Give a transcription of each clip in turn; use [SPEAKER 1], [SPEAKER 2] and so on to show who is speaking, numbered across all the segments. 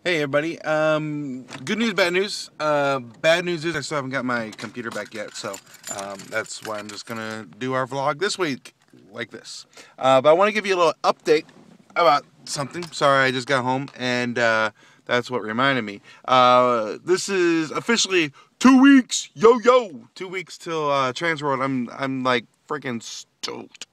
[SPEAKER 1] Hey everybody, good news, bad news. Bad news is I still haven't got my computer back yet, so that's why I'm just gonna do our vlog this week, like this. But I want to give you a little update about something. Sorry, I just got home, and that's what reminded me. This is officially 2 weeks, yo, 2 weeks till Transworld. I'm like freaking stoked.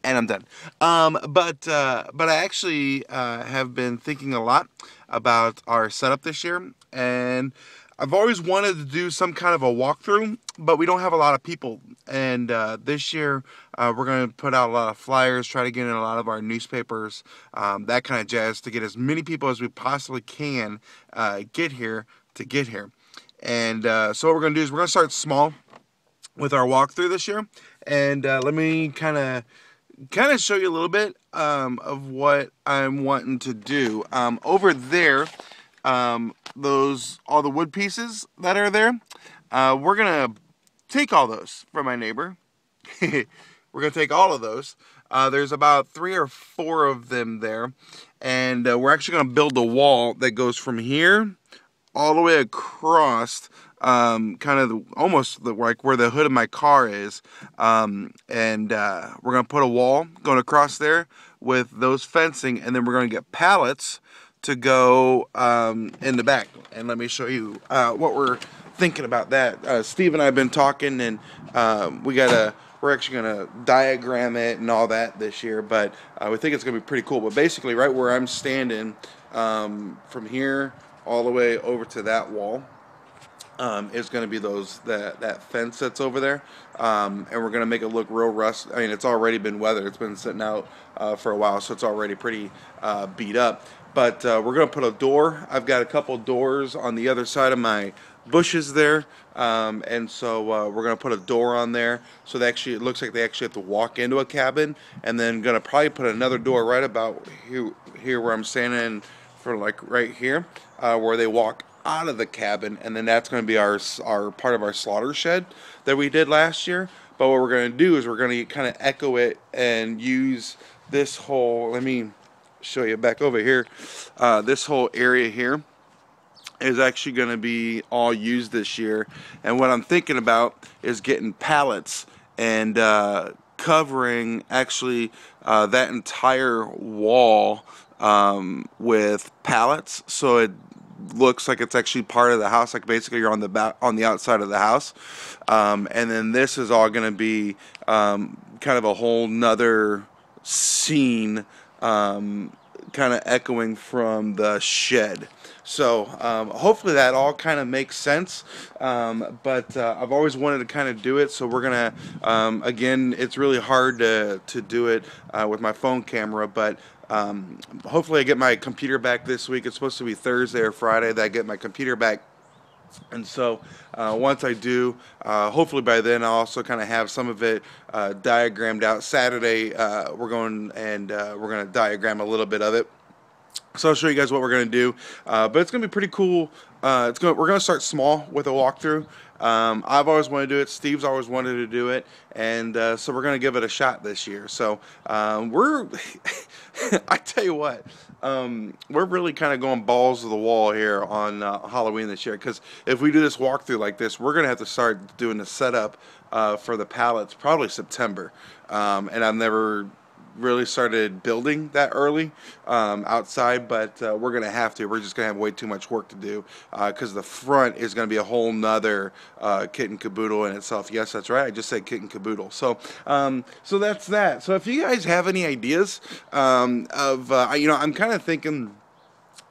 [SPEAKER 1] And I'm done. But I actually have been thinking a lot about our setup this year, and I've always wanted to do some kind of a walkthrough, but we don't have a lot of people. And this year, we're going to put out a lot of flyers, try to get in a lot of our newspapers, that kind of jazz, to get as many people as we possibly can get here to get here. And so what we're going to do is we're going to start small with our walkthrough this year, and let me kind of show you a little bit of what I'm wanting to do. Over there, all the wood pieces that are there, we're gonna take all those from my neighbor. We're gonna take all of those. There's about 3 or 4 of them there, and we're actually gonna build a wall that goes from here all the way across, kind of almost like where the hood of my car is, and we're gonna put a wall going across there with those fencing, and then we're gonna get pallets to go in the back. And let me show you what we're thinking about that. Steve and I have been talking, and we're actually gonna diagram it and all that this year, but we think it's gonna be pretty cool. But basically, right where I'm standing, from here all the way over to that wall, is going to be that fence that's over there, and we're going to make it look real rust. I mean, it's already been weathered. It's been sitting out for a while, so it's already pretty beat up. But we're going to put a door. I've got a couple doors on the other side of my bushes there, and so we're going to put a door on there, so that actually it looks like they actually have to walk into a cabin, and then going to probably put another door right about here where I'm standing, for like right here, where they walk out of the cabin, and then that's going to be our part of our slaughter shed that we did last year. But what we're going to do is we're going to kind of echo it and use this whole, let me show you back over here, this whole area here is actually going to be all used this year. And what I'm thinking about is getting pallets and covering actually that entire wall with pallets, so it looks like it's actually part of the house. Like basically you're on the outside of the house, and then this is all going to be kind of a whole nother scene, kind of echoing from the shed. So hopefully that all kind of makes sense, but I've always wanted to kind of do it, so we're gonna again, it's really hard to do it with my phone camera, but hopefully I get my computer back this week. It's supposed to be Thursday or Friday that I get my computer back. And so once I do, hopefully by then I'll also kind of have some of it diagrammed out. Saturday we're going and we're going to diagram a little bit of it. So I'll show you guys what we're going to do, but it's going to be pretty cool. We're going to start small with a walkthrough. I've always wanted to do it. Steve's always wanted to do it, and so we're going to give it a shot this year. So we're, I tell you what, we're really kind of going balls to the wall here on Halloween this year, because if we do this walkthrough like this, we're going to have to start doing the setup for the pallets probably September, and I've never really started building that early outside, but we're gonna have to. We're just gonna have way too much work to do, because the front is gonna be a whole nother kit and caboodle in itself. Yes, that's right, I just said kit and caboodle. So so that's that. So if you guys have any ideas of I'm kind of thinking,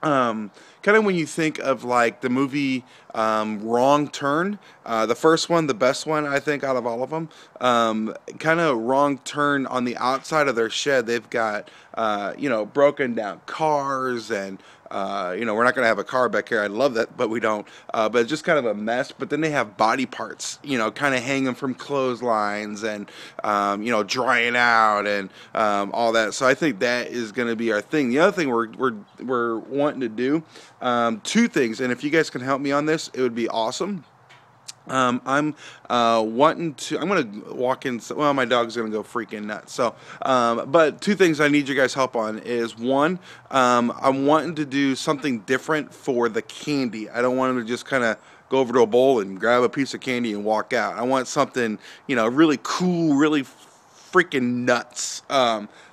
[SPEAKER 1] kind of when you think of like the movie Wrong Turn, the first one, the best one I think out of all of them, kind of Wrong Turn, on the outside of their shed they've got broken down cars, and we're not going to have a car back here. I love that, but we don't. But it's just kind of a mess. But then they have body parts, kind of hanging from clotheslines, and drying out, and all that. So I think that is going to be our thing. The other thing we're wanting to do, 2 things, and if you guys can help me on this, it would be awesome. I'm wanting to. I'm gonna walk in. Well, my dog's gonna go freaking nuts. So, but two things I need your guys' help on is one, I'm wanting to do something different for the candy. I don't want them to just kind of go over to a bowl and grab a piece of candy and walk out. I want something, really cool, really freaking nuts.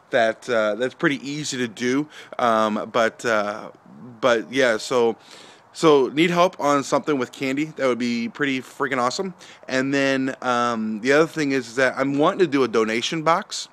[SPEAKER 1] That's pretty easy to do. But yeah, so need help on something with candy. That would be pretty freaking awesome. And then the other thing is that I'm wanting to do a donation box.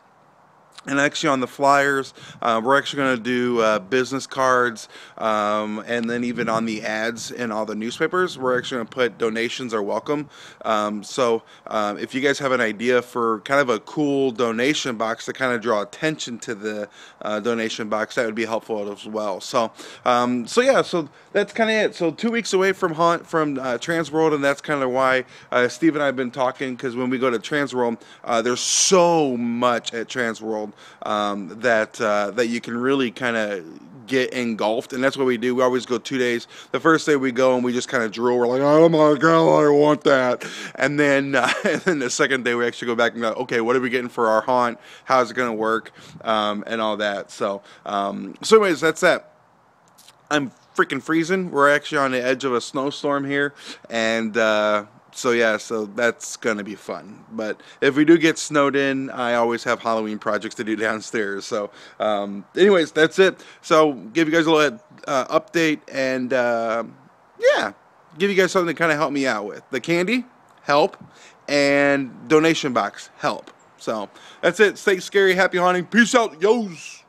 [SPEAKER 1] And actually, on the flyers, we're actually going to do business cards, and then even on the ads in all the newspapers, we're actually going to put donations are welcome. If you guys have an idea for kind of a cool donation box to kind of draw attention to the donation box, that would be helpful as well. So that's kind of it. So 2 weeks away from Transworld, and that's kind of why Steve and I have been talking, because when we go to Transworld, there's so much at Transworld that you can really kind of get engulfed, and that's what we do. We always go 2 days. The first day we go and we just kind of drool. We're like, oh my god, I want that. And then the second day we actually go back and go, okay, what are we getting for our haunt? How's it going to work? And all that. So anyways, that's that. I'm freaking freezing. We're actually on the edge of a snowstorm here, and so that's gonna be fun. But if we do get snowed in, I always have Halloween projects to do downstairs. So anyways, that's it. So give you guys a little update, and give you guys something to kind of help me out with. The candy, help, and donation box, help. So that's it. Stay scary, happy haunting. Peace out, yos.